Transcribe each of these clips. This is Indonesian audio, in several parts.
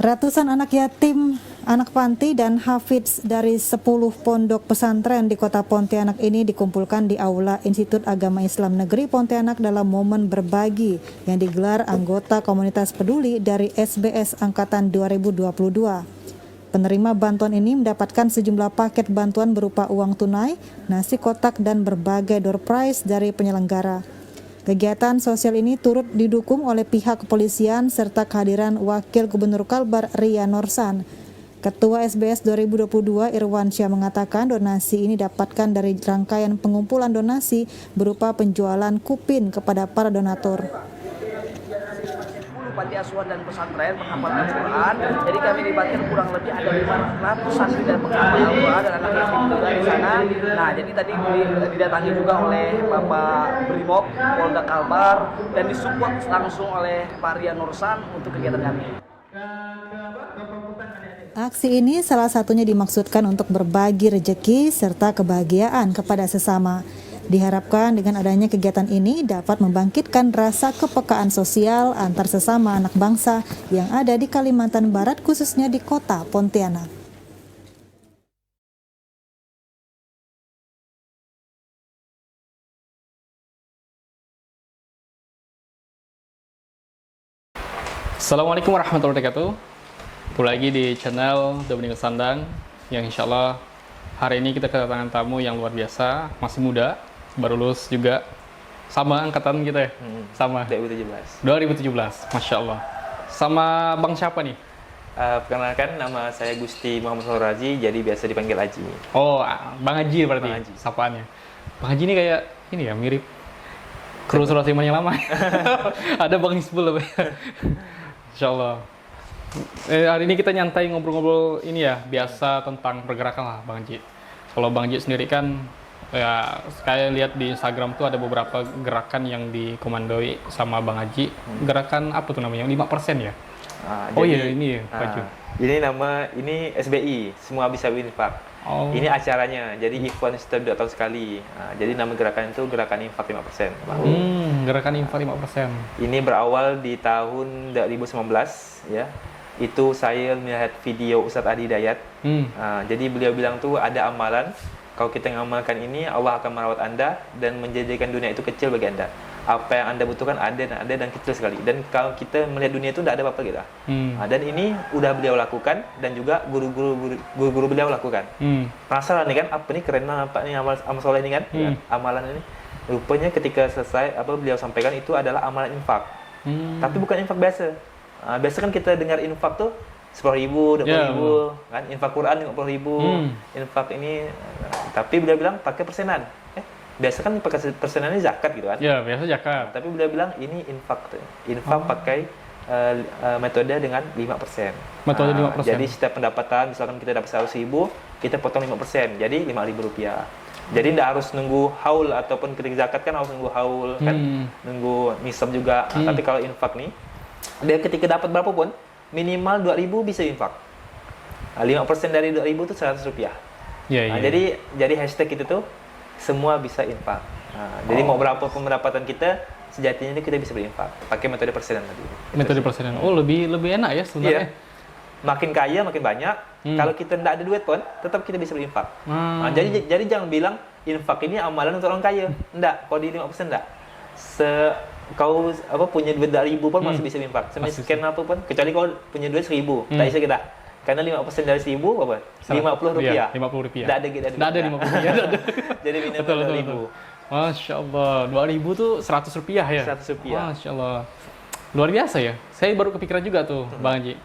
Ratusan anak yatim, anak panti, dan hafidz dari 10 pondok pesantren di kota Pontianak ini dikumpulkan di Aula Institut Agama Islam Negeri Pontianak dalam momen berbagi yang digelar anggota komunitas peduli dari SBS Angkatan 2022. Penerima bantuan ini mendapatkan sejumlah paket bantuan berupa uang tunai, nasi kotak, dan berbagai door prize dari penyelenggara. Kegiatan sosial ini turut didukung oleh pihak kepolisian serta kehadiran Wakil Gubernur Kalbar Ria Norsan. Ketua SBS 2022 Irwansyah mengatakan donasi ini dapatkan dari rangkaian pengumpulan donasi berupa penjualan kupin kepada para donatur. Panti asuhan dan pesantren penghafal Al-Quran. Jadi kami libatkan kurang lebih ada 500 santri dan penghafal Al-Quran dan anak yatim juga di sana. Nah, jadi tadi didatangi juga oleh Bapak Brimob Polda Kalbar dan disupport langsung oleh Pak Ria Nursan untuk kegiatan kami. Aksi ini salah satunya dimaksudkan untuk berbagi rejeki serta kebahagiaan kepada sesama. Diharapkan dengan adanya kegiatan ini dapat membangkitkan rasa kepekaan sosial antar sesama anak bangsa yang ada di Kalimantan Barat, khususnya di kota Pontianak. Assalamualaikum warahmatullahi wabarakatuh. Kembali lagi di channel Dominikus Sandang yang insya Allah hari ini kita kedatangan tamu yang luar biasa, masih muda, baru lulus juga, sama angkatan kita ya, sama 2017, Masya Allah. Sama Bang siapa nih? Perkenalkan, nama saya Gusti Muhammad Raji, jadi biasa dipanggil Haji. Oh, Bang Haji berarti, Bang Haji. sapaannya. Bang Haji ini kayak ini ya, mirip kru Surat Iman yang lama. Ada Bang Hisbul apa ya? Insya Allah. Hari ini kita nyantai ngobrol-ngobrol ini ya, biasa tentang pergerakan lah Bang Haji. Kalau Bang Haji sendiri kan, ya saya lihat di Instagram tuh ada beberapa gerakan yang dikomandoi sama Bang Haji. Gerakan apa tuh namanya? 5% ya? Oh iya, ini baju. Ini SBI, Semua Bisa Infak. Oh. Ini acaranya, jadi event setiap 2 tahun sekali. Jadi nama gerakan itu Gerakan Infak 5%. Gerakan Infak 5%. Ini berawal di tahun 2019 ya. Itu saya melihat video Ustadz Adi Dayat. Jadi beliau bilang tuh ada amalan, kalau kita mengamalkan ini, Allah akan merawat Anda dan menjadikan dunia itu kecil bagi Anda. Apa yang Anda butuhkan ada dan kecil sekali. Dan kalau kita melihat dunia itu tidak ada apa-apa gitu. Dan ini udah beliau lakukan dan juga guru-guru beliau lakukan. Penasaran nih kan, apa nih keren apa nih amal soleh ini kan? Amalan ini. Rupanya ketika selesai apa beliau sampaikan itu adalah amalan infak. Tapi bukan infak biasa. Biasa kan kita dengar infak tuh 10.000, 20.000, kan? Infak Quran 50.000, infak ini, tapi beliau bilang pakai persenan. Biasa kan pakai persenan ini zakat gitu kan? Ya, biasa zakat. Tapi beliau bilang ini infak pakai metode dengan 5%. Metode 5%. Jadi setiap pendapatan, misalkan kita dapat 100.000, kita potong 5%, jadi Rp5.000. Jadi tidak harus nunggu haul ataupun ketika zakat kan harus nunggu haul kan, nunggu nisab juga. Tapi kalau infak nih, dia ketika dapat berapa pun minimal 2.000 bisa infak. 5% dari 2.000 itu Rp100. Jadi hashtag itu tuh semua bisa infak. Jadi mau berapa pendapatan kita, sejatinya kita bisa berinfak. Pakai metode persenan tadi. Metode persenan. Oh, lebih enak ya sebenarnya. Iya. Makin kaya makin banyak. Kalau kita tidak ada duit pun, tetap kita bisa berinfak. Jadi jangan bilang infak ini amalan untuk orang kaya. Enggak, kalau di 5% enggak. Kau punya duit 2.000 pun masih bisa infak. Semiskin apapun, kecuali kau punya duit 1.000, tak bisa kita. Karena 5% dari 1.000 apa? Rp50. Rp50. Tidak ada gitu. Tidak ada Rp50. Jadi minimal 2.000. Masya Allah, 2.000 tuh Rp100 ya? Rp100. Masya Allah. Luar biasa ya. Saya baru kepikiran juga tuh, Bang Haji.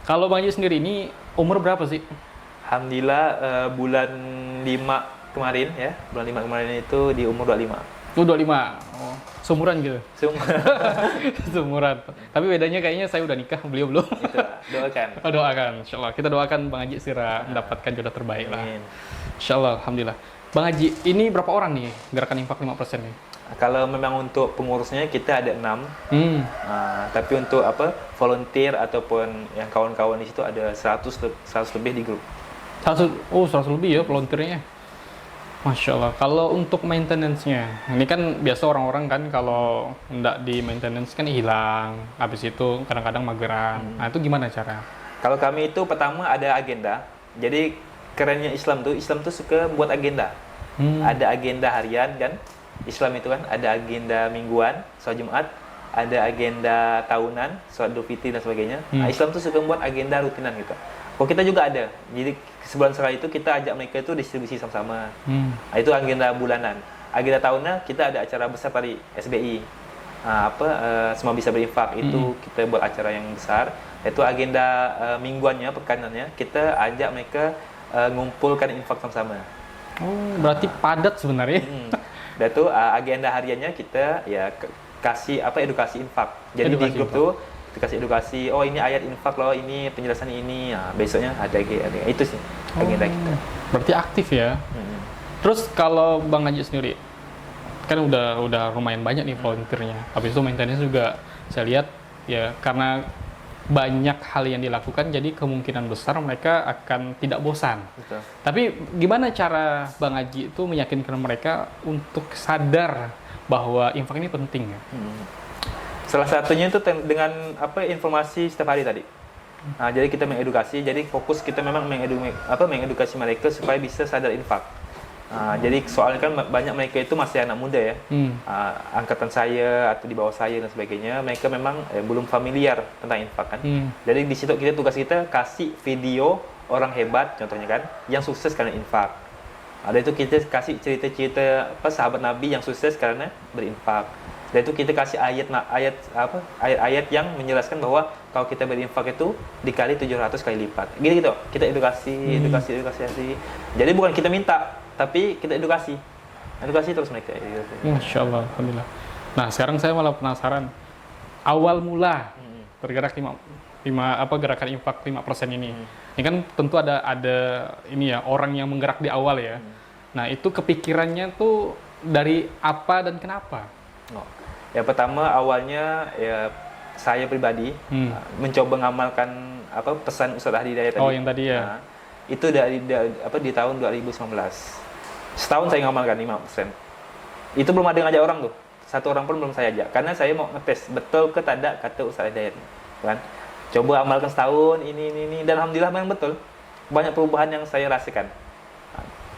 Kalau Bang Haji sendiri ini umur berapa sih? Alhamdulillah bulan 5 kemarin ya. Bulan 5 kemarin itu di umur 25. Oh, 25. Oh, seumuran gitu. Seumuran. Tapi bedanya kayaknya saya udah nikah, beliau belum. Itulah, doakan. Doakan, insyaallah. Kita doakan Bang Haji segera mendapatkan jodoh terbaik lah. Amin. Insyaallah, alhamdulillah. Bang Haji, ini berapa orang nih gerakan infak 5% nih? Kalau memang untuk pengurusnya kita ada 6. Tapi untuk volunteer ataupun yang kawan-kawan di situ ada 100 lebih di grup. 100 lebih ya volunteernya. Masya Allah. Kalau untuk maintenance-nya, ini kan biasa orang-orang kan kalau nggak di maintenance kan hilang, habis itu kadang-kadang mageran. Nah itu gimana cara? Kalau kami itu pertama ada agenda. Jadi kerennya Islam tuh suka buat agenda. Ada agenda harian kan. Islam itu kan ada agenda mingguan, sholat Jumat, ada agenda tahunan, sholat Idul Fitri dan sebagainya. Nah, Islam tuh suka buat agenda rutinan gitu. Kalau kita juga ada. Jadi sebulan sekali itu kita ajak mereka itu distribusi sama-sama. Nah, itu agenda bulanan. Agenda tahunan kita ada acara besar tadi SBI. Semua bisa berinfak itu kita buat acara yang besar. Itu agenda mingguannya, pekanannya kita ajak mereka ngumpulkan infak sama-sama. Oh, berarti padat sebenarnya. Dan itu agenda hariannya kita ya kasih edukasi infak. Jadi di grup tuh dikasih edukasi, oh ini ayat infak loh, ini penjelasan ini. Nah, besoknya ada itu sih agenda kita. Berarti aktif ya. Terus kalau Bang Haji sendiri kan udah lumayan banyak nih volunteernya. Habis itu maintenance juga saya lihat ya karena banyak hal yang dilakukan jadi kemungkinan besar mereka akan tidak bosan. Betul. Tapi gimana cara Bang Haji itu meyakinkan mereka untuk sadar bahwa infak ini penting ya? Salah satunya itu dengan informasi setiap hari tadi. Nah, jadi kita mengedukasi, jadi fokus kita memang mengedukasi mereka supaya bisa sadar infak. Jadi soalnya kan banyak mereka itu masih anak muda ya, angkatan saya atau di bawah saya dan sebagainya, mereka memang belum familiar tentang infak kan. Jadi di situ tugas kita kasih video orang hebat, contohnya kan, yang sukses karena infak. Ada itu kita kasih cerita-cerita sahabat Nabi yang sukses karena berinfak. Dan itu kita kasih ayat yang menjelaskan bahwa kalau kita berinfak itu dikali 700 kali lipat. Gitu. Kita edukasi. Jadi bukan kita minta, tapi kita edukasi terus mereka. Masya Allah, alhamdulillah. Nah sekarang saya malah penasaran awal mula bergerak gerakan infak 5% ini. Ini kan tentu ada ini ya orang yang menggerak di awal ya. Nah itu kepikirannya tuh dari apa dan kenapa? Ya pertama awalnya ya saya pribadi mencoba mengamalkan pesan Ustaz Hadi Dayat tadi. Oh yang tadi ya. Itu di tahun 2019. Setahun saya ngamalkan 5%. Itu belum ada yang ngajak orang tuh. Satu orang pun belum saya ajak. Karena saya mau ngetes betul ke tidak kata Ustaz Hidayat. Kan? Coba amalkan setahun ini dan alhamdulillah memang betul. Banyak perubahan yang saya rasakan.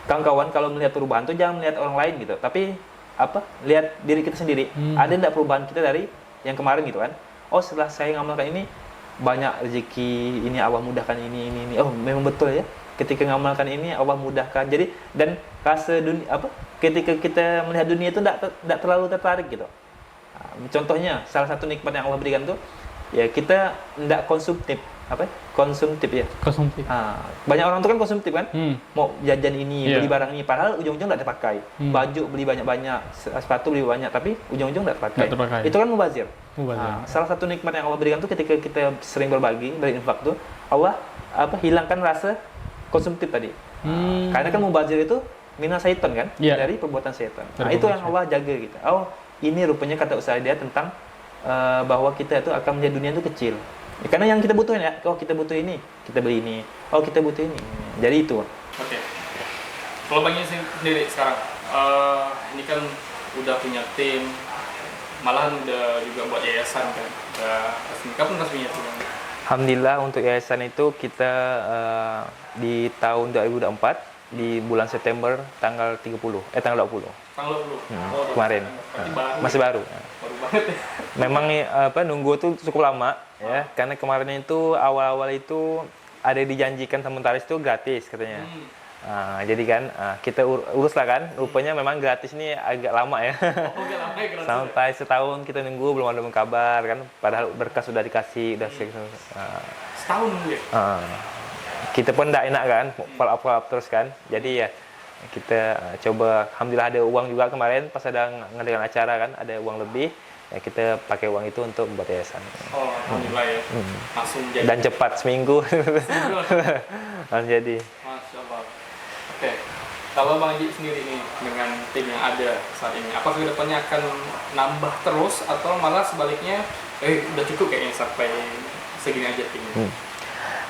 Kawan-kawan kalau melihat perubahan tuh jangan melihat orang lain gitu, tapi lihat diri kita sendiri. Ada enggak perubahan kita dari yang kemarin gitu kan? Oh, setelah saya ngamalkan ini banyak rezeki, ini Allah mudahkan ini. Oh, memang betul ya. Ketika ngamalkan ini Allah mudahkan. Jadi dan rasa ketika kita melihat dunia itu enggak terlalu tertarik gitu. Contohnya salah satu nikmat yang Allah berikan tuh ya kita enggak konsumtif. Konsumtif ya. Konsumtif. Banyak orang tuh kan konsumtif kan, mau jajan ini, beli barang ini, padahal ujung-ujung nggak dipakai. Baju beli banyak-banyak, sepatu beli banyak, tapi ujung-ujung nggak terpakai. Itu kan mubazir. Salah satu nikmat yang Allah berikan tuh ketika kita sering berbagi, berinfak tuh, Allah hilangkan rasa konsumtif tadi. Karena kan mubazir itu minas syaitan kan, dari perbuatan syaitan. Itu yang Allah jaga gitu. Oh, ini rupanya kata usaha dia tentang bahwa kita itu akan menjadi dunia itu kecil. Ya, karena yang kita butuhin ya, kalau kita butuh ini, kita beli ini. Oh, kita butuh ini. Jadi itu. Oke. Kalau Bang sendiri sekarang, ini kan udah punya tim, malahan udah juga buat yayasan kan. Kapan resminya tuh? Alhamdulillah untuk yayasan itu kita di tahun 2024 di bulan September tanggal 20. Tanggal 20. Kemarin. Masih baru. Baru banget ya. Memang nunggu tuh cukup lama ya, karena kemarin itu awal-awal itu ada dijanjikan teman taris itu gratis katanya. Jadi kan kita urus lah kan, rupanya memang gratis ini agak lama ya. Agak lama ya gratis. Sampai setahun kita nunggu belum ada kabar kan, padahal berkas sudah dikasih, Setahun nunggu ya? Kita pun tidak enak kan, follow up terus kan. Jadi ya kita coba, alhamdulillah ada uang juga kemarin pas ada ngadakan acara kan, ada uang lebih. Ya kita pakai uang itu untuk membuat yayasan. Oh, alhamdulillah ya. Langsung jadi. Dan cepat seminggu. Langsung jadi. Masya Allah. Oke. Kalau Bang Haji sendiri nih dengan tim yang ada saat ini, apakah kedepannya akan nambah terus atau malah sebaliknya udah cukup kayaknya sampai segini aja timnya?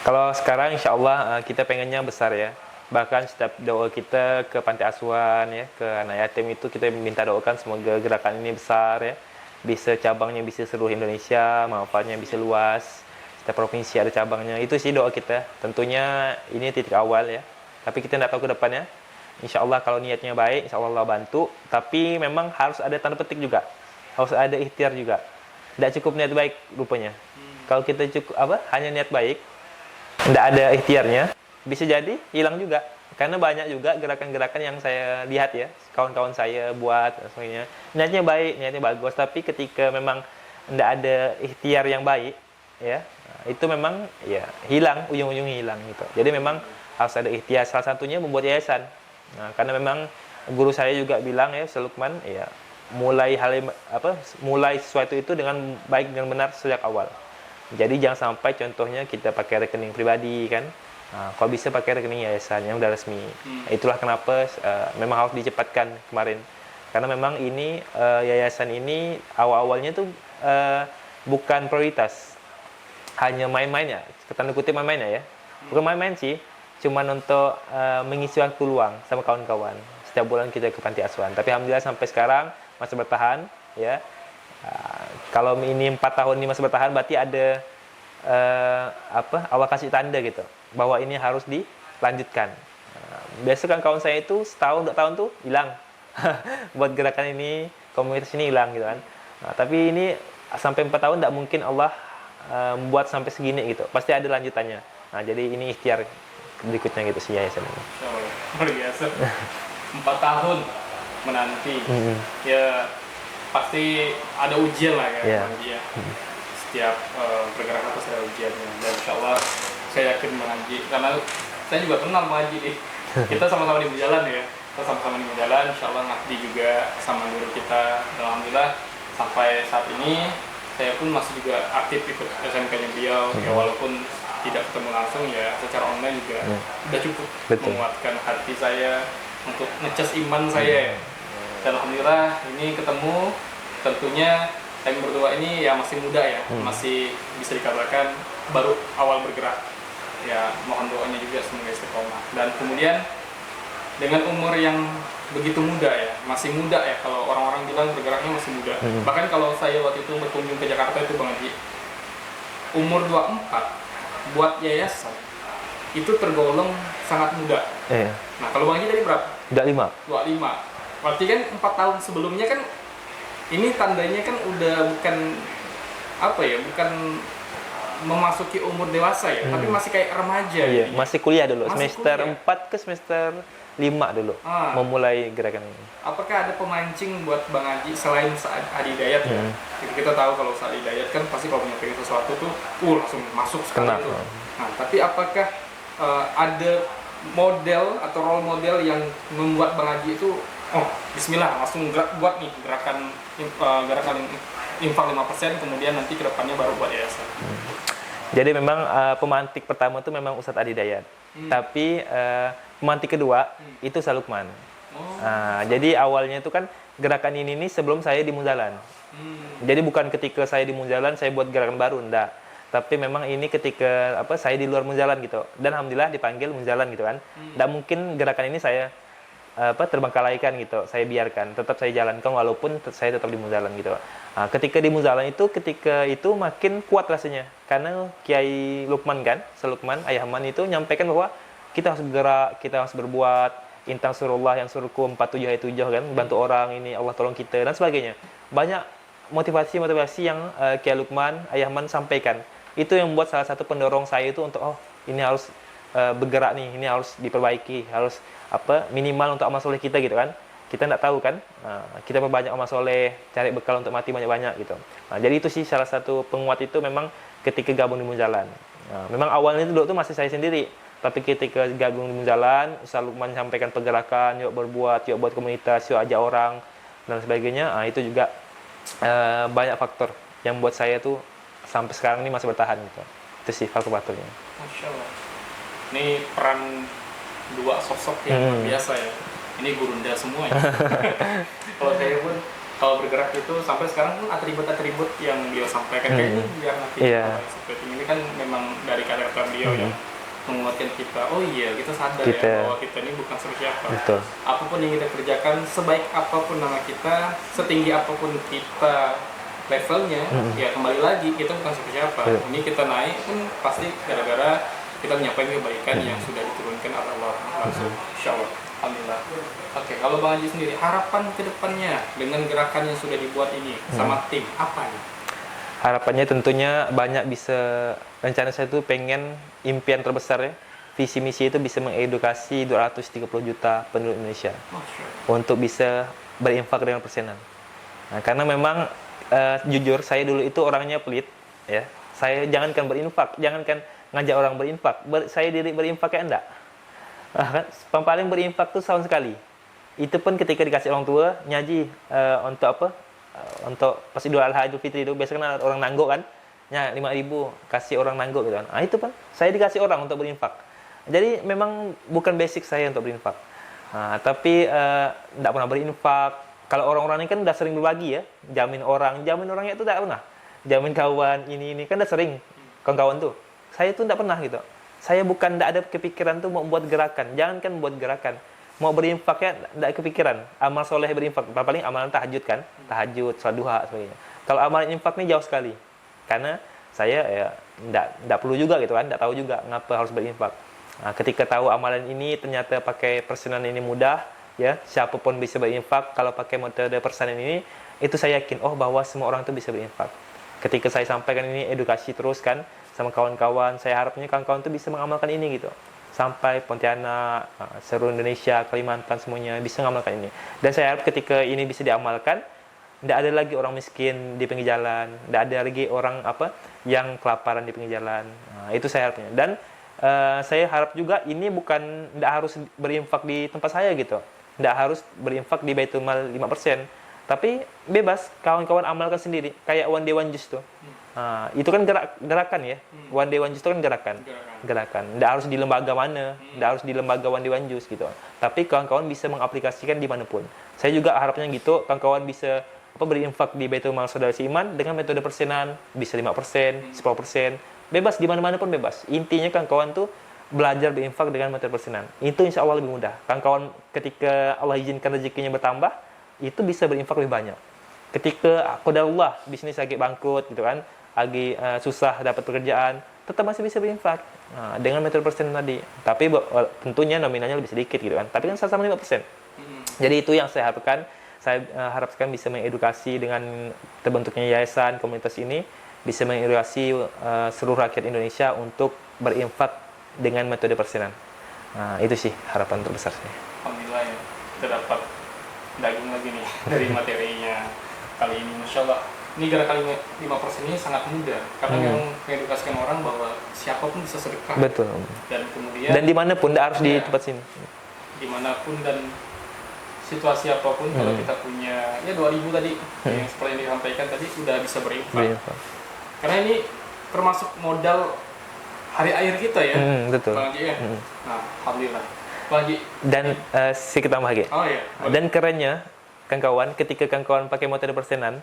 Kalau sekarang insya Allah kita pengennya besar ya. Bahkan setiap doa kita ke panti asuhan ya, ke anak yatim itu kita minta doakan semoga gerakan ini besar ya. Bisa cabangnya bisa seluruh Indonesia, manfaatnya bisa luas. Setiap provinsi ada cabangnya. Itu sih doa kita. Tentunya ini titik awal ya. Tapi kita tidak tahu ke depannya. Insya Allah kalau niatnya baik, insya Allah Allah bantu. Tapi memang harus ada tanda petik juga. Harus ada ikhtiar juga. Tidak cukup niat baik rupanya. Kalau kita hanya niat baik, tidak ada ikhtiarnya, bisa jadi hilang juga. Karena banyak juga gerakan-gerakan yang saya lihat ya, kawan-kawan saya buat semuanya. Niatnya baik, niatnya bagus, tapi ketika memang tidak ada ikhtiar yang baik, ya, itu memang ya hilang, ujung-ujungnya hilang gitu. Jadi memang harus ada ikhtiar. Salah satunya membuat yayasan. Nah, karena memang guru saya juga bilang ya, Ustaz Lukman, ya mulai sesuatu itu dengan baik dan benar sejak awal. Jadi jangan sampai contohnya kita pakai rekening pribadi kan. Nah, kalau bisa pakai rekening yayasan yang udah resmi. Itulah kenapa memang harus dicepatkan kemarin. Karena memang ini yayasan ini awal-awalnya tuh bukan prioritas. Hanya main-main ya, tanda kutip main-main ya. Bukan main-main sih, cuman untuk mengisi waktu luang sama kawan-kawan. Setiap bulan kita ke panti asuhan. Tapi alhamdulillah sampai sekarang masih bertahan ya. Kalau ini 4 tahun ini masih bertahan, berarti ada Allah kasih tanda gitu bahwa ini harus dilanjutkan. Biasa kan kawan saya itu setahun 2 tahun tuh hilang buat gerakan ini, komunitas ini hilang gitu kan. Nah, tapi ini sampai 4 tahun tidak mungkin Allah buat sampai segini gitu, pasti ada lanjutannya. Nah, jadi ini ikhtiar berikutnya gitu sih yayasan ini. Luar biasa. 4 tahun menanti. Ya pasti ada ujian lah ya. Yeah. Setiap pergerakan pasti ada ujiannya. Dan insya Allah saya yakin Bang Haji, karena saya juga kenal Bang Haji nih. Kita sama-sama di berjalan ya. Kita sama-sama di berjalan, insya Allah ngabdi juga sama guru kita. Dan alhamdulillah sampai saat ini saya pun masih juga aktif ikut SMK-nya beliau. Ya walaupun tidak ketemu langsung ya, secara online juga udah cukup menguatkan hati saya untuk ngecas iman saya. Dan alhamdulillah ini ketemu, tentunya kami berdua ini ya masih muda ya, masih bisa dikatakan baru awal bergerak. Ya mohon doanya juga semoga istiqomah. Dan kemudian dengan umur yang begitu muda ya, masih muda ya, kalau orang-orang bilang bergeraknya masih muda. Bahkan kalau saya waktu itu berkunjung ke Jakarta itu Bang Haji, umur 24 buat yayasan itu tergolong sangat muda. Nah kalau Bang Haji tadi berapa? 25. Berarti kan 4 tahun sebelumnya kan ini tandanya kan udah bukan bukan memasuki umur dewasa ya, tapi masih kayak remaja. Iya, masih kuliah dulu, masih semester kuliah. 4 ke semester 5 dulu memulai gerakan ini. Apakah ada pemancing buat Bang Haji selain Ustaz Adi Dayat ya? Kita tahu kalau Ustaz Adi Dayat kan pasti kalau punya sesuatu tuh langsung masuk sekali itu. Nah, tapi apakah ada model atau role model yang membuat Bang Haji itu bismillah langsung buat nih gerakan infak 5%, kemudian nanti kedepannya baru buat yayasan. Jadi memang pemantik pertama itu memang Ustadz Adi Dayat. Tapi pemantik kedua itu Ustaz Lukman. Jadi awalnya itu kan gerakan ini sebelum saya di Munzalan. Jadi bukan ketika saya di Munzalan saya buat gerakan baru, enggak. Tapi memang ini ketika saya di luar Munzalan gitu. Dan alhamdulillah dipanggil Munzalan gitu kan. Enggak mungkin gerakan ini saya terbengkalaikan gitu, saya biarkan, tetap saya jalankan walaupun saya tetap di Munzalan gitu. Ketika di Munzalan itu, makin kuat rasanya, karena Kiai Lukman kan, Selukman, Ayahman itu nyampaikan bahwa kita harus bergerak, kita harus berbuat, intang surullah yang suruhku 47 ayat 7 kan, bantu orang ini, Allah tolong kita dan sebagainya. Banyak motivasi yang Kiai Lukman, Ayahman sampaikan. Itu yang membuat salah satu pendorong saya itu untuk ini harus bergerak nih, ini harus diperbaiki, harus minimal untuk amal soleh kita gitu kan. Kita nggak tahu kan, kita perbanyak amal soleh, cari bekal untuk mati banyak-banyak gitu. Jadi itu sih salah satu penguat itu memang ketika gabung di Munzalan. Memang awalnya itu dulu tuh masih saya sendiri, tapi ketika gabung di Munzalan, Ustaz Lukman sampaikan pergerakan, yuk berbuat, yuk buat komunitas, yuk ajak orang dan sebagainya. Itu juga banyak faktor yang buat saya tuh sampai sekarang ini masih bertahan gitu. Itu sih faktor-faktornya. Masya Allah. Ini peran dua sosok yang luar biasa ya. Ini gurunda semua ya. Kalau saya pun kalau bergerak itu sampai sekarang pun atribut-atribut yang beliau sampaikan kayaknya biar nanti seperti ini kan memang dari kata-kata beliau ya menguatkan kita. Oh iya, kita sadar ya bahwa kita ini bukan siapa. Betul. Apapun yang kita kerjakan, sebaik apapun nama kita, setinggi apapun kita levelnya ya kembali lagi kita bukan siapa-siapa. Ini kita naik pun pasti gara-gara kita menyampaikan kebaikan yang sudah diturunkan oleh Allah langsung. Insyaallah. Alhamdulillah. Oke, kalau Bang Haji sendiri harapan ke depannya dengan gerakan yang sudah dibuat ini sama tim apa nih? Harapannya tentunya banyak bisa, rencana saya tuh pengen impian terbesar ya, visi misi itu bisa mengedukasi 230 juta penduduk Indonesia untuk bisa berinfak dengan persenan. Nah, karena memang jujur saya dulu itu orangnya pelit ya. Saya jangankan berinfak, jangankan ngajak orang berinfak, saya diri berinfak kayak enggak. Paling berinfak tuh setahun sekali. Itu pun ketika dikasih orang tua, nyaji untuk apa? Untuk pas Idul Adha Idul Fitri itu biasanya kan ada orang nanggok kan, nya 5.000 kasih orang nanggok gitu kan. Nah, itu pun saya dikasih orang untuk berinfak. Jadi memang bukan basic saya untuk berinfak. Nah, tapi enggak pernah berinfak. Kalau orang-orang ini kan udah sering berbagi ya, jamin orangnya itu enggak pernah. Jamin kawan ini kan udah sering kawan-kawan tuh. Saya tuh enggak pernah gitu. Saya bukan enggak ada kepikiran tuh mau buat gerakan. Jangankan buat gerakan, mau berinfak ya enggak kepikiran. Amal soleh berinfak, paling amalan tahajud kan, tahajud, salat duha sebagainya. Kalau amalan infak ini jauh sekali. Karena saya ya enggak perlu juga gitu kan, enggak tahu juga ngapa harus berinfak. Nah, ketika tahu amalan ini ternyata pakai persenan ini mudah, ya siapapun bisa berinfak. Kalau pakai metode persenan ini, itu saya yakin bahwa semua orang itu bisa berinfak. Ketika saya sampaikan ini edukasi terus kan sama kawan-kawan, saya harapnya kawan-kawan itu bisa mengamalkan ini gitu. Sampai Pontianak, seluruh Indonesia, Kalimantan semuanya bisa mengamalkan ini. Dan saya harap ketika ini bisa diamalkan, tidak ada lagi orang miskin di pinggir jalan, tidak ada lagi orang yang kelaparan di pinggir jalan. Nah, itu saya harapnya. Dan saya harap juga ini bukan tidak harus berinfak di tempat saya gitu. Tidak harus berinfak di Baitul Mal 5%. Tapi bebas, kawan-kawan amalkan sendiri. Kayak One Day One Juice tuh. Nah, itu kan gerakan ya. One Day One Juice itu kan gerakan. Tidak harus di lembaga mana. Tidak harus di lembaga One Day One Juice gitu. Tapi kawan-kawan bisa mengaplikasikan dimanapun. Saya juga harapnya gitu, kawan-kawan bisa berinfak di Baitul Mal Saudara Seiman dengan metode persenan. Bisa 5%, 10%. Bebas, di mana-mana pun bebas. Intinya kawan-kawan tuh belajar berinfak dengan metode persenan. Itu insya Allah lebih mudah. Kawan-kawan ketika Allah izinkan rezekinya bertambah, itu bisa berinfak lebih banyak. Ketika qadarullah bisnis lagi bangkrut gitu kan, lagi susah dapat pekerjaan, tetap masih bisa berinfak dengan metode persen tadi. Tapi tentunya nominalnya lebih sedikit gitu kan. Tapi kan sama 5%. Jadi itu yang saya harapkan. Saya harapkan bisa mengedukasi dengan terbentuknya yayasan komunitas ini, bisa mengedukasi seluruh rakyat Indonesia untuk berinfak dengan metode persenan. Itu sih harapan terbesar saya. Alhamdulillah ya, kita dapat daging lagi nih dari materinya kali ini. Masya Allah, ini gerakan 5% ini sangat mudah karena yang mengedukasikan orang bahwa siapapun bisa sedekah. Betul. Dan kemudian dimanapun, tidak harus di tempat sini. Dimanapun dan situasi apapun, kalau kita punya ya 2.000 tadi yang seperti yang disampaikan tadi udah bisa berinfak. Karena ini termasuk modal hari akhir kita ya, betul. Bang Haji ya. Nah, alhamdulillah. Bang Haji. Dan sedikit tambah lagi. Oh iya. Dan kerennya, kawan-kawan, ketika kawan-kawan pakai metode persenan,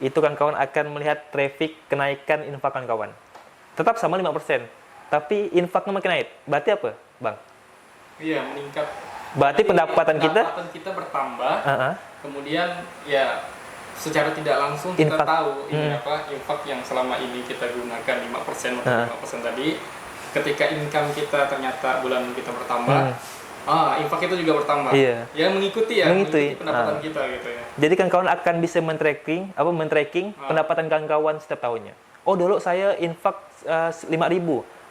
itu kawan-kawan akan melihat traffic kenaikan infak kawan-kawan. Tetap sama 5%, tapi infaknya makin naik. Berarti apa, Bang? Iya, meningkat. Berarti pendapatan kita bertambah. Kemudian ya secara tidak langsung kita tahu ini infak yang selama ini kita gunakan 5% atau 5% tadi. Ketika income kita ternyata bulan kita bertambah, infak itu juga bertambah. Iya. Ya mengikuti pendapatan kita gitu ya. Jadi kawan-kawan akan bisa men-tracking pendapatan kawan-kawan setiap tahunnya. Oh, dulu saya infak 5.000,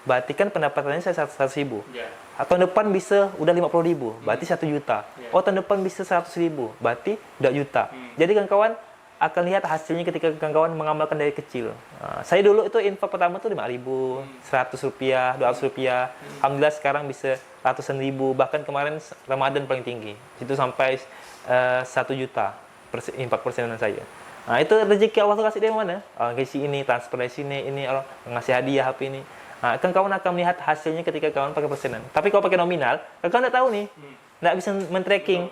berarti kan pendapatannya saya 100.000. Yeah. Tahun depan bisa udah 50.000, berarti 1 juta. Yeah. Oh, tahun depan bisa 100.000, berarti 2 juta. Jadi kawan-kawan akan lihat hasilnya ketika kawan-kawan mengamalkan dari kecil. Saya dulu itu infak pertama tuh 5.000, 100 rupiah, 200 rupiah. Alhamdulillah sekarang bisa ratusan ribu, bahkan kemarin Ramadan paling tinggi. Itu sampai 1 juta infak persenan saya. Nah, itu rezeki Allah tuh kasih dari mana? Orang kasih ini, transfer dari sini, ini orang ngasih hadiah HP ini. Nah, kan kawan akan melihat hasilnya ketika kawan pakai persenan. Tapi kalau pakai nominal, kawan nggak tahu nih. Nggak bisa men-tracking.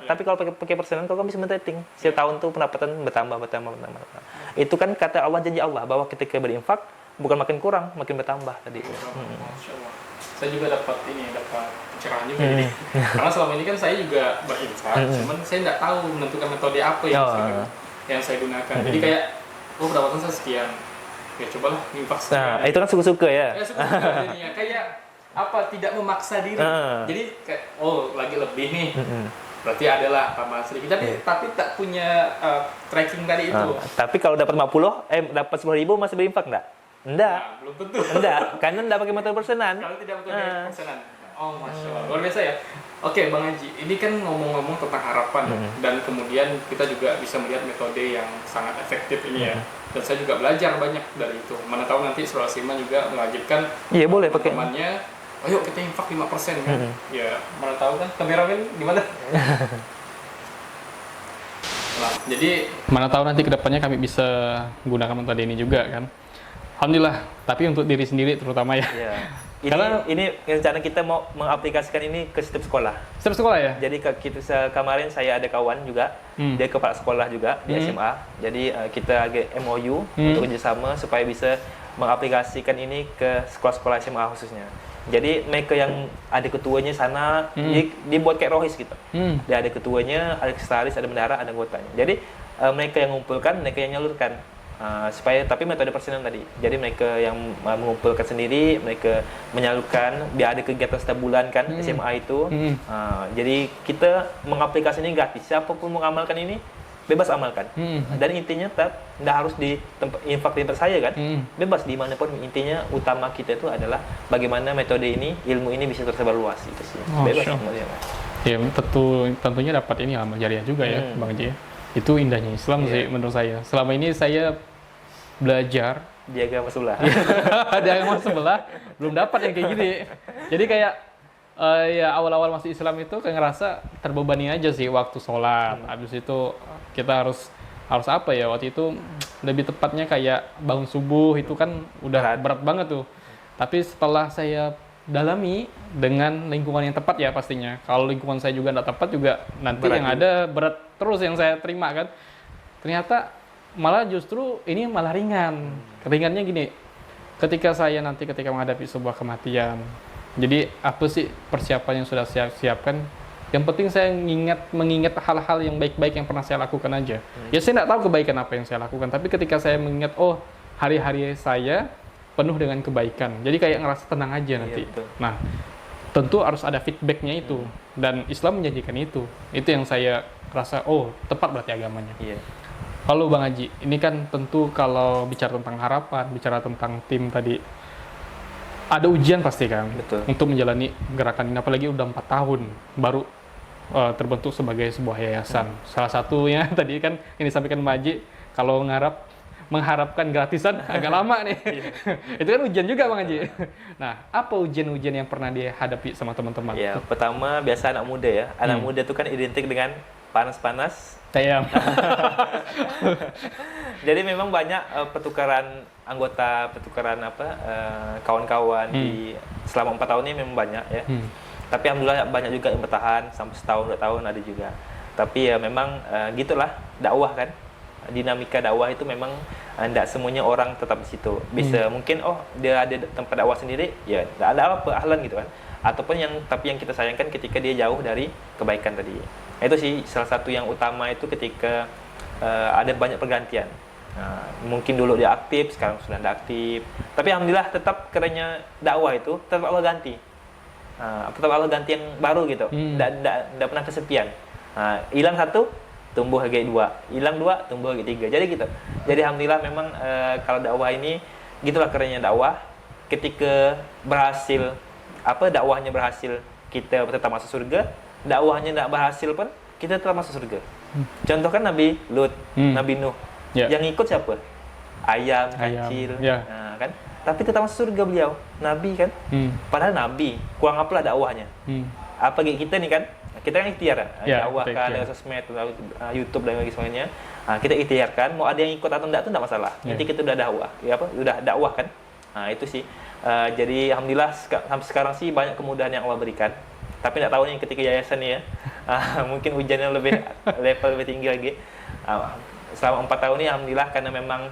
Tapi kalau pakai persenan, kawan bisa men-tracking. Setiap tahun tuh pendapatan bertambah. Itu kan kata Allah, janji Allah bahwa ketika berinfak bukan makin kurang, makin bertambah tadi. Saya juga dapat pencerahan juga ini. Karena selama ini kan saya juga berinfak, cuman saya nggak tahu menentukan metode apa yang saya gunakan. Jadi kayak oh pendapatan saya sekian, ya cobalah infak Nah, sekian. itu kan suka-suka ya. Ya suka jadinya kayak apa, tidak memaksa diri. Jadi kayak oh lagi lebih nih, berarti adalah tambahan sedikit, tapi tak punya tracking tadi itu. Tapi kalau dapat 50, dapat 10.000 masih berinfak enggak? Enggak. Nah, belum tentu. Enggak, karena enggak pakai metode persenan. Kalau tidak betul dari persenan. Oh, Masya Allah. Luar biasa ya. Oke, Bang Haji. Ini kan ngomong-ngomong tentang harapan. Dan kemudian kita juga bisa melihat metode yang sangat efektif ini ya. Dan saya juga belajar banyak dari itu. Mana tahu nanti Surah Iman juga mewajibkan Iya, boleh pakai. temannya, ayo kita infak 5% kan. Ya, mana tahu kan. Kameramen gimana? Nah, jadi mana tahu nanti kedepannya kami bisa gunakan metode ini juga kan. Alhamdulillah, tapi untuk diri sendiri terutama ya. Iya. Karena- Ini rencana kita mau mengaplikasikan ini ke setiap sekolah. Setiap sekolah ya? Jadi kemarin saya ada kawan juga, dia kepala sekolah juga di SMA. Jadi kita agak MOU untuk kerjasama supaya bisa mengaplikasikan ini ke sekolah-sekolah SMA khususnya. Jadi mereka yang ada ketuanya sana, dibuat kayak rohis gitu. Dia ada ketuanya, ada sekretaris, ada bendahara, ada anggotanya. Jadi mereka yang mengumpulkan, mereka yang nyalurkan. Tapi metode persenan tadi. Jadi mereka yang mengumpulkan sendiri, mereka menyalurkan, biar ada kegiatan setiap bulan kan SMA itu. Jadi kita mengaplikasi ini gratis. Siapapun mau mengamalkan ini bebas amalkan. Dan intinya tetap tidak harus di tempat infak di tempat saya kan. Bebas dimanapun, intinya utama kita itu adalah bagaimana metode ini, ilmu ini bisa tersebar luas itu sih. Bebas semuanya. Ya tentunya dapat ini amal jariah juga ya Bang Haji. Itu indahnya Islam sih menurut saya. Selama ini saya belajar di agama sebelah. di agama sebelah belum dapat yang kayak gini. Jadi kayak ya awal-awal masuk Islam itu kayak ngerasa terbebani aja sih waktu sholat. Habis itu kita harus apa ya, waktu itu lebih tepatnya kayak bangun subuh itu kan udah berat banget tuh. Tapi setelah saya dalami dengan lingkungan yang tepat ya pastinya. Kalau lingkungan saya juga nggak tepat juga nanti berat yang ada berat terus yang saya terima kan. Ternyata malah justru ini malah ringan. Ringannya gini, ketika menghadapi sebuah kematian. Jadi apa sih persiapan yang sudah saya siapkan? Yang penting saya mengingat hal-hal yang baik-baik yang pernah saya lakukan aja. Ya saya nggak tahu kebaikan apa yang saya lakukan, tapi ketika saya mengingat, oh hari-hari saya penuh dengan kebaikan. Jadi kayak ngerasa tenang aja nanti. Iya, nah, tentu harus ada feedbacknya itu. Dan Islam menjanjikan itu. Itu yang saya rasa, oh tepat berarti agamanya. Iya. Halo Bang Haji, ini kan tentu kalau bicara tentang harapan, bicara tentang tim tadi, ada ujian pasti kan. Betul. Untuk menjalani gerakan ini, apalagi udah 4 tahun baru terbentuk sebagai sebuah yayasan. Salah satunya tadi kan yang disampaikan Bang Haji, kalau mengharapkan gratisan agak lama nih. Itu kan ujian juga Bang Haji. Nah, apa ujian-ujian yang pernah dihadapi sama teman-teman? Ya, pertama biasa anak muda ya. Anak muda itu kan identik dengan panas-panas. Tayam. Jadi memang banyak pertukaran anggota, kawan-kawan di selama 4 tahun ini memang banyak ya. Tapi alhamdulillah banyak juga yang bertahan sampai setahun 2 tahun ada juga. Tapi ya memang gitulah dakwah kan. Dinamika dakwah itu memang tidak semuanya orang tetap di situ. Bisa mungkin dia ada tempat dakwah sendiri, ya tidak ada apa ahlan gitu kan. Ataupun yang kita sayangkan ketika dia jauh dari kebaikan tadi. Itu sih salah satu yang utama itu ketika ada banyak pergantian. Mungkin dulu dia aktif, sekarang sudah tidak aktif. Tapi alhamdulillah tetap kerennya dakwah itu tetap Allah ganti. Tetap Allah ganti yang baru gitu. Tidak pernah kesepian. Hilang satu, tumbuh lagi 2, hilang 2, tumbuh lagi 3. Jadi gitu. Jadi alhamdulillah memang kalau dakwah ini gitulah kerennya dakwah. Ketika dakwahnya berhasil, kita tetap masuk surga. Dakwahnya tidak berhasil pun kita tetap masuk surga. Contoh kan Nabi Lut, Nabi Nuh. Yang ikut siapa? Ayam, kecil, kan? Tapi tetap masuk surga beliau, Nabi kan? Padahal Nabi, kurang apalah dakwahnya. Apa kayak kita nih kan? Kita kan ikhtiar dakwah kan, lewat sosmed, YouTube dan sebagainya. Kita ikhtiarkan, mau ada yang ikut atau enggak itu enggak masalah. Nanti kita udah dakwah, udah dakwah kan. Itu sih. Jadi alhamdulillah sampai sekarang sih banyak kemudahan yang Allah berikan. Tapi enggak tahu nih ketika yayasan nih ya. Mungkin ujiannya level lebih tinggi lagi. Selama 4 tahun ini alhamdulillah karena memang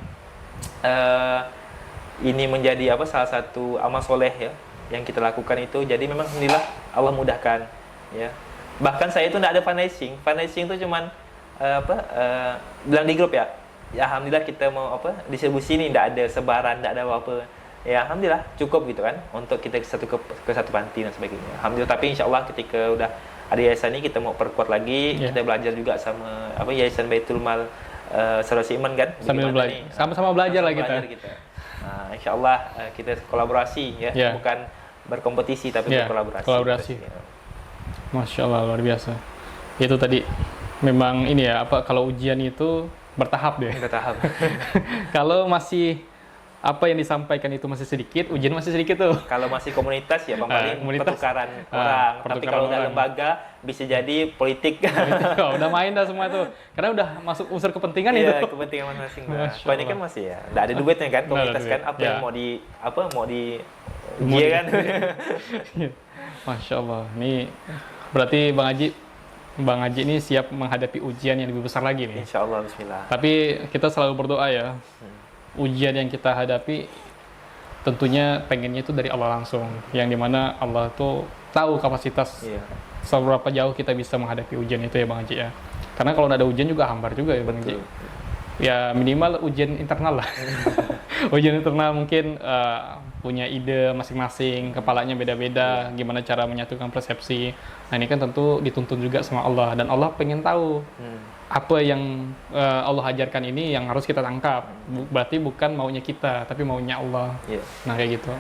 ini menjadi salah satu amal soleh ya yang kita lakukan itu. Jadi memang alhamdulillah Allah mudahkan ya. Bahkan saya itu tidak ada fundraising itu cuman bilang di grup ya, ya alhamdulillah kita mau distribusi ini tidak ada sebaran, tidak ada apa-apa. Ya alhamdulillah cukup gitu kan untuk kita ke satu panti dan sebagainya. Alhamdulillah, tapi insyaallah ketika udah ada yayasan ini kita mau perkuat lagi, kita belajar juga sama Yayasan Baitul Mal Saudara Iman kan. Sambil belajar, sama-sama belajar lah kita. Nah, insyaallah kita kolaborasi ya, bukan berkompetisi tapi berkolaborasi. Kolaborasi. Masya Allah, luar biasa. Itu tadi memang ini ya, kalau ujian itu bertahap deh. Bertahap. Kalau masih apa yang disampaikan itu masih sedikit, ujian masih sedikit tuh. Kalau masih komunitas ya paling pertukaran orang. Tapi kalau udah lembaga bisa jadi politik. Udah main dah semua tuh. Karena udah masuk unsur kepentingan itu. Iya, kepentingan masing-masing. Kalau ini kan masih ya, enggak ada duitnya kan, komunitas kan apa yang mau di ujian kan. Masya Allah. Ini berarti Bang Haji ini siap menghadapi ujian yang lebih besar lagi nih. Insya Allah, bismillah. Tapi kita selalu berdoa ya. Ujian yang kita hadapi tentunya pengennya itu dari Allah langsung, yang dimana Allah tuh tahu kapasitas seberapa jauh kita bisa menghadapi ujian itu ya Bang Haji ya. Karena kalau nggak ada ujian juga hambar juga ya Bang Haji. Ya minimal ujian internal lah. Ujian internal mungkin punya ide masing-masing, kepalanya beda-beda, gimana cara menyatukan persepsi. Nah ini kan tentu dituntun juga sama Allah, dan Allah pengen tahu apa yang Allah ajarkan ini yang harus kita tangkap. Berarti bukan maunya kita, tapi maunya Allah. Nah kayak gitu.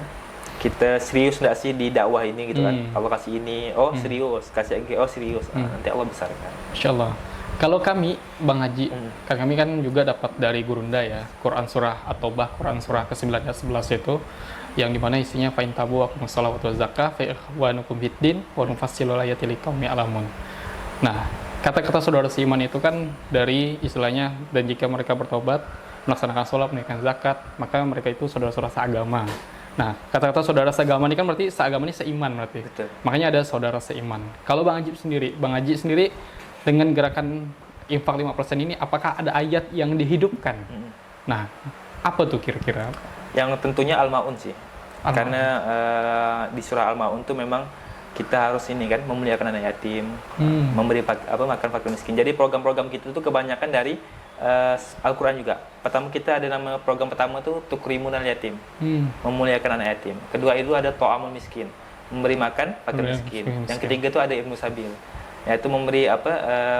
Kita serius nggak sih di dakwah ini gitu kan? Allah kasih ini, serius, kasih lagi, serius. Nanti Allah besarkan. Insya Allah. Kalau kami, Bang Haji, kan kami kan juga dapat dari Gurunda ya, Quran Surah At-Taubah, Quran Surah ke-9 ayat 11 itu, yang dimana isinya fa'in tabu wa aqimus sholata wa zakah fa ikhwanukum fiddin wa nufassilul ayati liqaumin ya'lamun. Nah, kata-kata saudara seiman itu kan dari istilahnya, dan jika mereka bertobat, melaksanakan sholat, menunaikan zakat, maka mereka itu saudara-saudara seagama. Nah, kata-kata saudara seagama ini kan berarti seagama ini seiman berarti. Betul. Makanya ada saudara seiman. Kalau Bang Haji sendiri dengan gerakan infak 5% ini, apakah ada ayat yang dihidupkan? Nah, apa tuh kira-kira? Yang tentunya Al-Ma'un sih. Karena di surah Al-Ma'un tuh memang kita harus ini kan, memuliakan anak yatim, memberi makan fakir miskin. Jadi program-program kita tuh kebanyakan dari Al-Quran juga. Pertama kita ada nama program pertama tuh Tukrimunal Yatim, memuliakan anak yatim. Kedua itu ada To'amul Miskin, memberi makan fakir miskin. Yang ketiga tuh ada Ibnu Sabil, yaitu memberi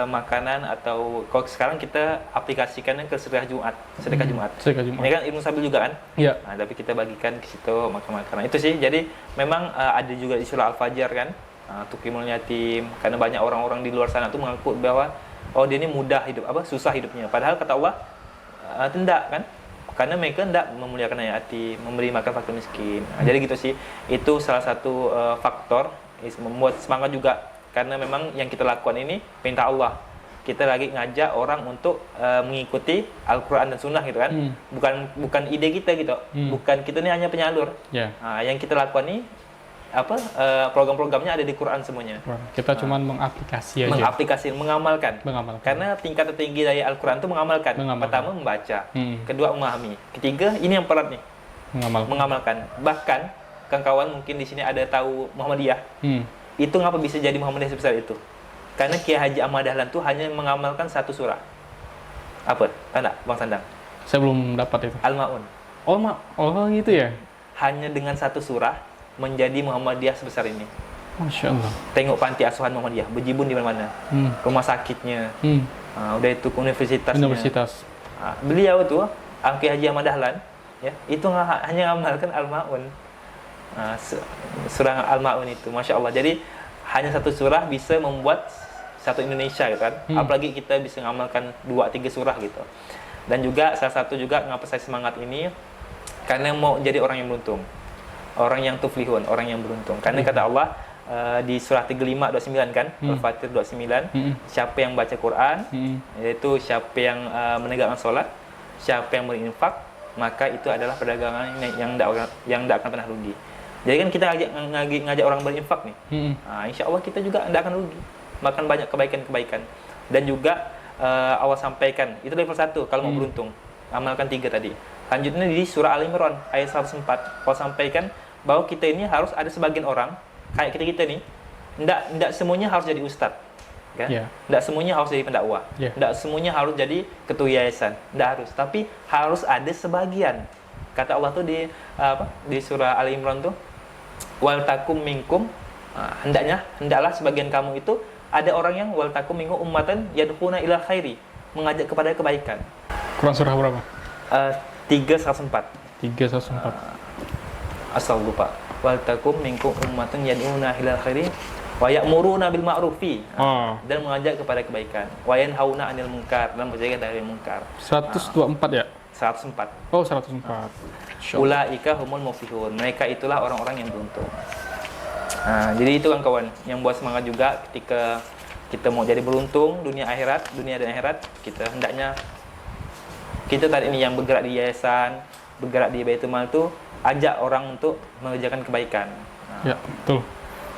makanan, atau kalau sekarang kita aplikasikannya ke sedekah Jumat. Ini kan Ibnu Sabil juga kan? Iya. Nah, tapi kita bagikan ke situ makanan. Itu sih. Jadi memang ada juga di surah Al-Fajr kan, Tukrimul Yatim, karena banyak orang-orang di luar sana tuh mengaku bahwa dia ini mudah susah hidupnya. Padahal kata Allah tidak kan? Karena mereka tidak memuliakan anak yatim, memberi makan fakir miskin. Nah, jadi gitu sih. Itu salah satu faktor membuat semangat juga. Karena memang yang kita lakukan ini perintah Allah. Kita lagi ngajak orang untuk mengikuti Al-Quran dan Sunnah gitu kan. Bukan ide kita gitu. Bukan kita ini hanya penyalur. Nah, yang kita lakukan ini program-programnya ada di Quran semuanya. Kita cuma mengaplikasi aja. Mengamalkan. Karena tingkat tertinggi dari Al-Quran itu mengamalkan. Pertama membaca, kedua memahami, ketiga ini yang berat nih. Mengamalkan. Bahkan kawan-kawan mungkin di sini ada tahu Muhammadiyah. Itu ngapa bisa jadi Muhammadiyah sebesar itu? Karena Kiai Haji Ahmad Dahlan tuh hanya mengamalkan satu surah. Apa? Tahu Bang Sandang? Saya belum dapat itu. Al-Ma'un. Oh gitu ya? Hanya dengan satu surah menjadi Muhammadiyah sebesar ini. Masya Allah. Tengok panti asuhan Muhammadiyah, berjibun di mana-mana. Rumah sakitnya. Udah itu universitas. Beliau tuh, Kiai Haji Ahmad Dahlan, ya, itu hanya mengamalkan Al-Ma'un. Surah Al-Ma'un itu, Masya Allah. Jadi hanya satu surah bisa membuat satu Indonesia gitu kan. Apalagi kita bisa mengamalkan 2-3 surah gitu. Dan juga salah satu juga ngapa saya semangat ini, karena mau jadi orang yang beruntung, orang yang tuflihun, orang yang beruntung. Karena kata Allah di surah 35:29 kan, Al-Fatir 29, siapa yang baca Quran, yaitu siapa yang menegakkan sholat, siapa yang berinfak, maka itu adalah perdagangan yang tidak akan pernah rugi. Jadi kan kita ngajak orang berinfak nih. Insya Allah kita juga tidak akan rugi. Makan banyak kebaikan-kebaikan. Dan juga Allah sampaikan, itu level 1 kalau mau beruntung. Amalkan 3 tadi. Lanjutnya di surah Al-Imran ayat 104. Allah sampaikan bahwa kita ini harus ada sebagian orang, kayak kita nih, tidak semuanya harus jadi ustadz. kan? Yeah. Tidak semuanya harus jadi pendakwah, Yeah. tidak semuanya harus jadi ketua yayasan, tidak harus. Tapi harus ada sebagian. Kata Allah tuh di di surah Al Imran tuh, wal takum minkum, hendaklah sebagian kamu itu ada orang yang wal takum minkum ummatan yadkhuna ilal khairi, mengajak kepada kebaikan. Quran surah berapa? 304. 304. Asal lupa. Wal takum minkum ummatun yad'una ilal khairi wa ya'muruna bil ma'rufi. Dan mengajak kepada kebaikan. Wa yanhauna 'anil munkar, dan mencegah dari munkar. 124 ya? 104. Oh, 104. Ulaika humul muflihun. Mereka itulah orang-orang yang beruntung. Nah, jadi itu kan kawan, yang buat semangat juga ketika kita mau jadi beruntung dunia dan akhirat, kita hendaknya kita tadi ini yang bergerak di yayasan, bergerak di Baitul Mal itu ajak orang untuk mengerjakan kebaikan. Ya, betul.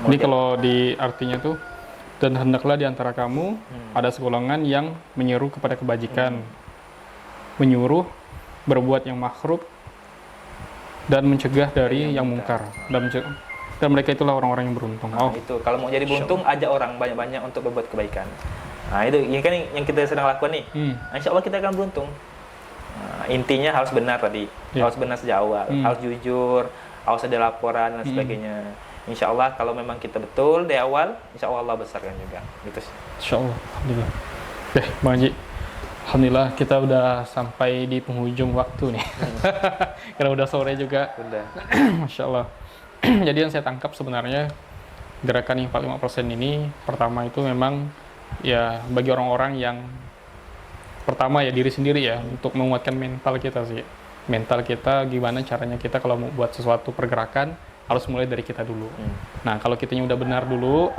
Ini kalau di artinya tuh, dan hendaklah di antara kamu ada segolongan yang menyeru kepada kebajikan, menyuruh berbuat yang makruh dan mencegah dari yang mungkar, dan mereka itulah orang-orang yang beruntung. Itu kalau mau jadi beruntung, ajak orang banyak-banyak untuk berbuat kebaikan. Nah, itu ini kan yang kita sedang lakukan nih. Insya Allah kita akan beruntung. Nah, intinya harus benar tadi, harus benar sejak awal, harus jujur, harus ada laporan dan sebagainya. Insya Allah kalau memang kita betul dari awal, insya Allah Allah besarkan juga. Gitu sih. Insya Allah, alhamdulillah. Oke, Bang Haji, alhamdulillah kita udah sampai di penghujung waktu nih. Karena udah sore juga. Udah. Masya Allah. Jadi yang saya tangkap sebenarnya gerakan Infak 5% ini pertama itu memang ya bagi orang-orang yang pertama ya diri sendiri ya, untuk menguatkan mental kita sih. Mental kita gimana caranya kita kalau mau buat sesuatu pergerakan harus mulai dari kita dulu. Nah, kalau kitanya udah benar dulu,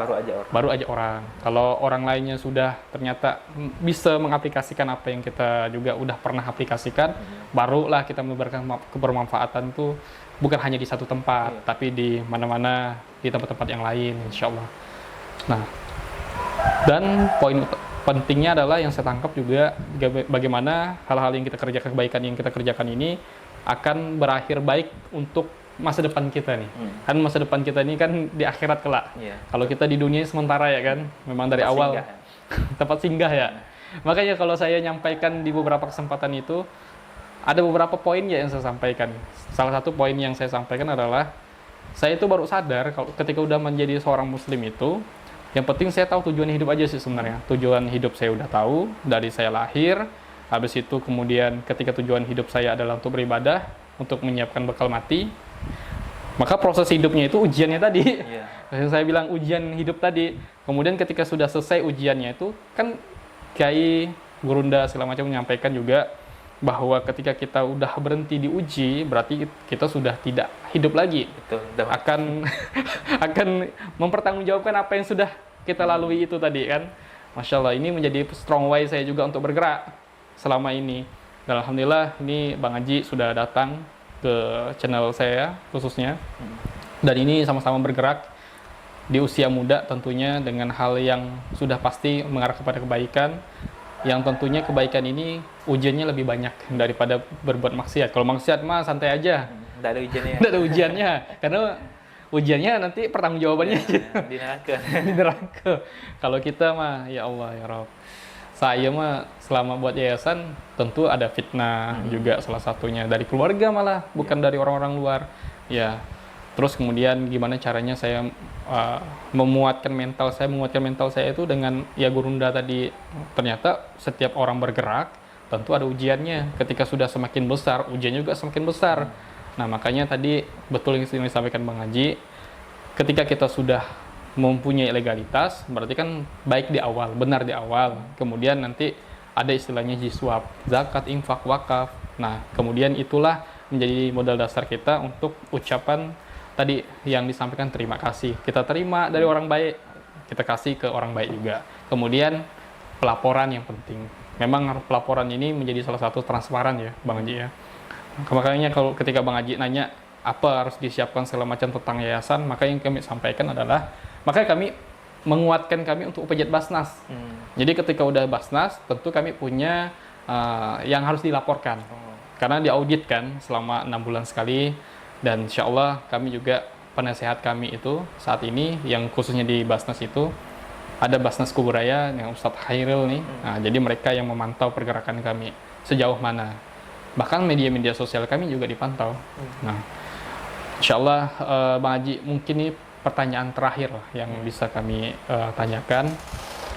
baru aja orang. Kalau orang lainnya sudah ternyata bisa mengaplikasikan apa yang kita juga udah pernah aplikasikan, barulah kita menyebarkan kebermanfaatan tuh bukan hanya di satu tempat, tapi di mana-mana, di tempat-tempat yang lain, insya Allah. Nah, dan poin pentingnya adalah yang saya tangkap juga bagaimana hal-hal yang kita kerjakan, kebaikan yang kita kerjakan ini akan berakhir baik untuk masa depan kita nih. Kan masa depan kita ini kan di akhirat kelak. Kalau kita di dunia sementara ya kan, memang dari awal tempat singgah ya. Makanya kalau saya nyampaikan di beberapa kesempatan itu, ada beberapa poin ya yang saya sampaikan. Salah satu poin yang saya sampaikan adalah saya itu baru sadar kalau ketika udah menjadi seorang muslim itu, yang penting saya tahu tujuan hidup aja sih sebenarnya. Tujuan hidup saya udah tahu dari saya lahir. Habis itu kemudian ketika tujuan hidup saya adalah untuk beribadah, untuk menyiapkan bekal mati, maka proses hidupnya itu ujiannya tadi. Saya bilang ujian hidup tadi. Kemudian ketika sudah selesai ujiannya itu, kan Kiai, Gurunda segala macam menyampaikan juga bahwa ketika kita udah berhenti diuji, berarti kita sudah tidak hidup lagi. Betul. Akan mempertanggungjawabkan apa yang sudah kita lalui itu tadi kan. Masya Allah, ini menjadi strong way saya juga untuk bergerak selama ini. Dan alhamdulillah ini Bang Haji sudah datang ke channel saya khususnya, dan ini sama-sama bergerak di usia muda tentunya dengan hal yang sudah pasti mengarah kepada kebaikan, yang tentunya kebaikan ini ujiannya lebih banyak daripada berbuat maksiat. Kalau maksiat mah santai aja, tidak ada ujiannya. Tidak ada ujiannya, karena ujiannya nanti pertanggungjawabannya di neraka. Di neraka. Kalau kita mah ya Allah ya Rabb. Saya mah selama buat yayasan tentu ada fitnah juga salah satunya dari keluarga malah, bukan dari orang-orang luar. Ya. Terus kemudian gimana caranya saya menguatkan mental saya itu dengan ya Gurunda tadi, ternyata setiap orang bergerak tentu ada ujiannya. Ketika sudah semakin besar, ujiannya juga semakin besar. Nah, makanya tadi betul yang disampaikan Bang Haji, ketika kita sudah mempunyai legalitas, berarti kan baik di awal, benar di awal. Kemudian nanti ada istilahnya jiswab, zakat, infak, wakaf. Nah, kemudian itulah menjadi modal dasar kita untuk ucapan tadi yang disampaikan terima kasih. Kita terima dari orang baik, kita kasih ke orang baik juga. Kemudian pelaporan yang penting. Memang pelaporan ini menjadi salah satu transparan ya, Bang Haji ya. Makanya kalau ketika Bang Haji nanya apa harus disiapkan segala macam tentang yayasan, maka yang kami sampaikan adalah, makanya kami menguatkan kami untuk UPJ Basnas. Jadi ketika udah Basnas, tentu kami punya yang harus dilaporkan. Karena diaudit kan selama 6 bulan sekali. Dan insya Allah kami juga penasehat kami itu saat ini yang khususnya di Basnas itu ada Basnas Kuburaya yang Ustadz Khairil nih. Nah, jadi mereka yang memantau pergerakan kami sejauh mana. Bahkan media-media sosial kami juga dipantau. Nah, insya Allah Bang Haji, mungkin ini pertanyaan terakhir lah yang bisa kami tanyakan.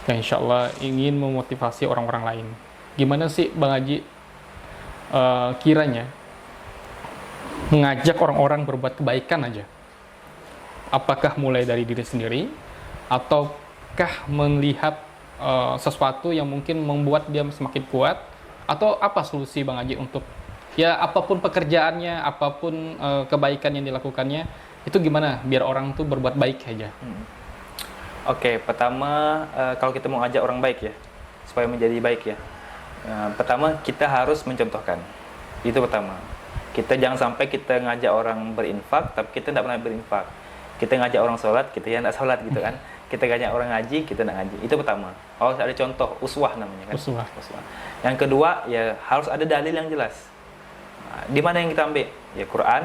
Yang insya Allah ingin memotivasi orang-orang lain. Gimana sih Bang Haji kiranya mengajak orang-orang berbuat kebaikan aja? Apakah mulai dari diri sendiri, ataukah melihat sesuatu yang mungkin membuat dia semakin kuat, atau apa solusi Bang Haji untuk ya apapun pekerjaannya, apapun kebaikan yang dilakukannya, itu gimana biar orang tuh berbuat baik aja? Oke, pertama kalau kita mau ajak orang baik ya, supaya menjadi baik ya, pertama kita harus mencontohkan. Itu pertama. Kita jangan sampai kita ngajak orang berinfak, tapi kita tidak pernah berinfak. Kita ngajak orang sholat, kita yang tidak sholat gitu kan. Kita ngajak orang ngaji, kita tidak ngaji. Itu pertama. Harus ada contoh, uswah namanya kan. Uswah. Yang kedua, ya harus ada dalil yang jelas. Nah, di mana yang kita ambil? Ya Quran,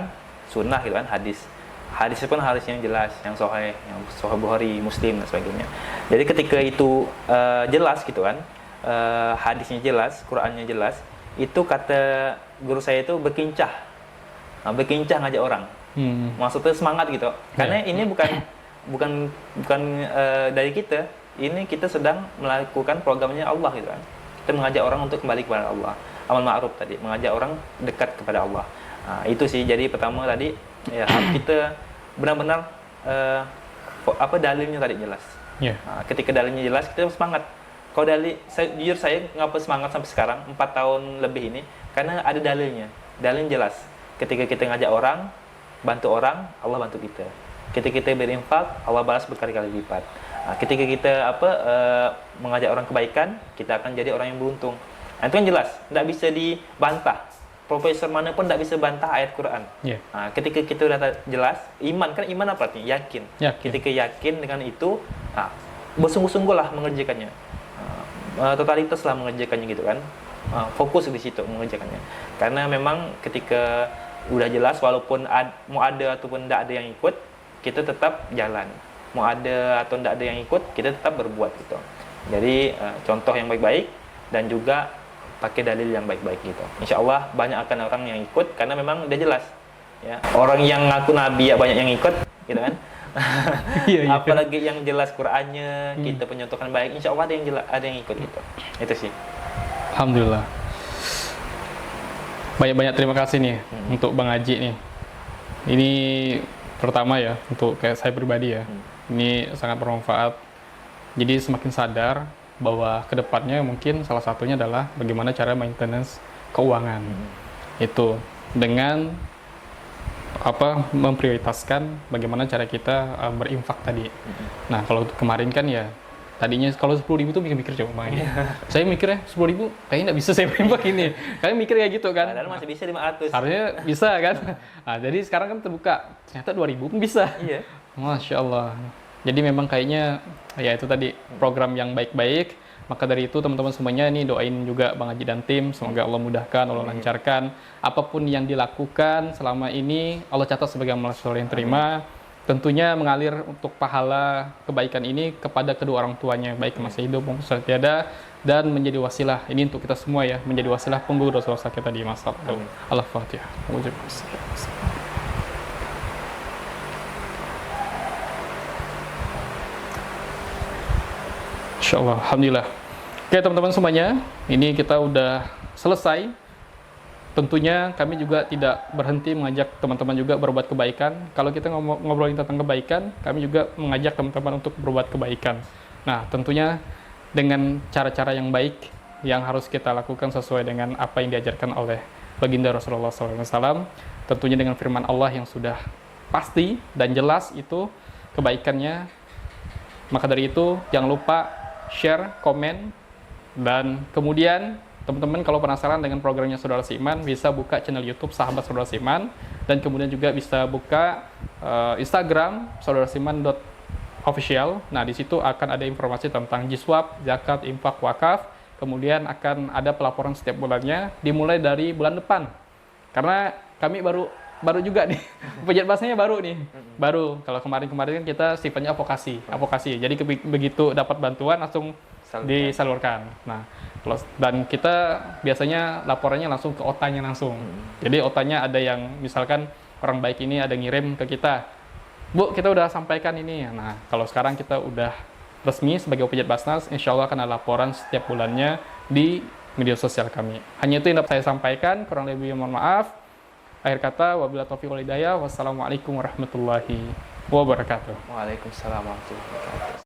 sunnah gitu kan, hadis. Hadis pun harus yang jelas, yang sahih, yang Sahih Bukhari, Muslim dan sebagainya. Jadi ketika itu jelas gitu kan, hadisnya jelas, Qurannya jelas, itu kata guru saya itu berkincah. Nah, berkincah ngajak orang. Maksudnya semangat gitu. Karena ini bukan dari kita. Ini kita sedang melakukan programnya Allah gitu kan. Kita mengajak orang untuk kembali kepada Allah. Amal ma'ruf tadi, mengajak orang dekat kepada Allah. Nah, itu sih. Jadi pertama tadi ya kita benar-benar dalilnya tadi jelas. Nah, ketika dalilnya jelas kita semangat. Kalau jujur saya ngapa semangat sampai sekarang 4 tahun lebih ini karena ada dalilnya. Dalilnya jelas. Ketika kita ngajak orang, bantu orang, Allah bantu kita. Ketika kita berinfak, Allah balas berkali-kali lipat. Nah, ketika kita mengajak orang kebaikan, kita akan jadi orang yang beruntung. Nah, itu kan jelas, tidak bisa dibantah. Profesor mana pun tidak bisa bantah ayat Quran. Nah, ketika kita sudah jelas, iman kan iman apa artinya? Yakin. Ketika yakin dengan itu, nah, bersungguh-sungguhlah mengerjakannya. Totalitas lah mengerjakannya gitu kan. Fokus di situ mengerjakannya. Karena memang ketika udah jelas, walaupun mau ada ataupun tidak ada yang ikut, kita tetap jalan. Mau ada atau tidak ada yang ikut, kita tetap berbuat gitu. Jadi contoh yang baik-baik dan juga pakai dalil yang baik-baik gitu. Insya Allah banyak akan orang yang ikut karena memang udah jelas. Ya. Orang yang ngaku nabi ya banyak yang ikut, gitu kan? Apalagi yang jelas Qurannya, kita penyontohan baik, insya Allah ada yang ikut gitu. Itu sih. Alhamdulillah. Banyak-banyak terima kasih nih untuk Bang Haji nih. Ini pertama ya untuk kayak saya pribadi ya. Ini sangat bermanfaat. Jadi semakin sadar bahwa kedepannya mungkin salah satunya adalah bagaimana cara maintenance keuangan. Itu dengan memprioritaskan bagaimana cara kita berinfak tadi. Nah, kalau kemarin kan ya tadinya kalau 10.000 itu mikir-mikir coba Bang. Saya mikirnya 10.000 kayaknya nggak bisa saya berinfak ini. Kalian mikir kayak gitu kan? Padahal masih bisa 500. Harusnya bisa kan? Nah, jadi sekarang kan terbuka. Ternyata 2.000 pun bisa. Iya. Masya Allah. Jadi memang kayaknya ya itu tadi program yang baik-baik. Maka dari itu teman-teman semuanya ini doain juga Bang Haji dan tim, semoga Allah mudahkan, Allah lancarkan. Apapun yang dilakukan selama ini Allah catat sebagai amal soleh yang terima. Tentunya mengalir untuk pahala kebaikan ini kepada kedua orang tuanya, baik masih hidup maupun sudah tiada, dan menjadi wasilah. Ini untuk kita semua ya, menjadi wasilah penggugur dosa-dosa kita di masa lalu. Al-Fatihah. Insyaallah, alhamdulillah. Oke teman-teman semuanya, ini kita udah selesai. Tentunya kami juga tidak berhenti mengajak teman-teman juga berbuat kebaikan. Kalau kita ngobrolin tentang kebaikan, kami juga mengajak teman-teman untuk berbuat kebaikan. Nah, tentunya dengan cara-cara yang baik yang harus kita lakukan sesuai dengan apa yang diajarkan oleh baginda Rasulullah SAW. Tentunya dengan firman Allah yang sudah pasti dan jelas itu kebaikannya. Maka dari itu, jangan lupa share, komen, dan kemudian teman-teman kalau penasaran dengan programnya Saudara Seiman bisa buka channel YouTube Sahabat Saudara Seiman, dan kemudian juga bisa buka Instagram saudaraSeiman.official. Nah, di situ akan ada informasi tentang jiswab, zakat, infak, wakaf. Kemudian akan ada pelaporan setiap bulannya dimulai dari bulan depan. Karena kami baru baru juga nih. Pejat basnasnya baru nih. Baru. Kalau kemarin-kemarin kan kita sifatnya advokasi. Jadi begitu dapat bantuan langsung disalurkan. Nah, dan kita biasanya laporannya langsung ke OTA-nya langsung. Jadi OTA-nya ada yang misalkan orang baik ini ada ngirim ke kita, Bu, kita udah sampaikan ini. Nah, kalau sekarang kita udah resmi sebagai Pejat Basnas, insya Allah akan ada laporan setiap bulannya di media sosial kami. Hanya itu yang dapat saya sampaikan, kurang lebih mohon maaf. Akhir kata, wabillahi taufiq wal hidayah. Wassalamualaikum warahmatullahi wabarakatuh. Waalaikumsalam warahmatullahi wabarakatuh.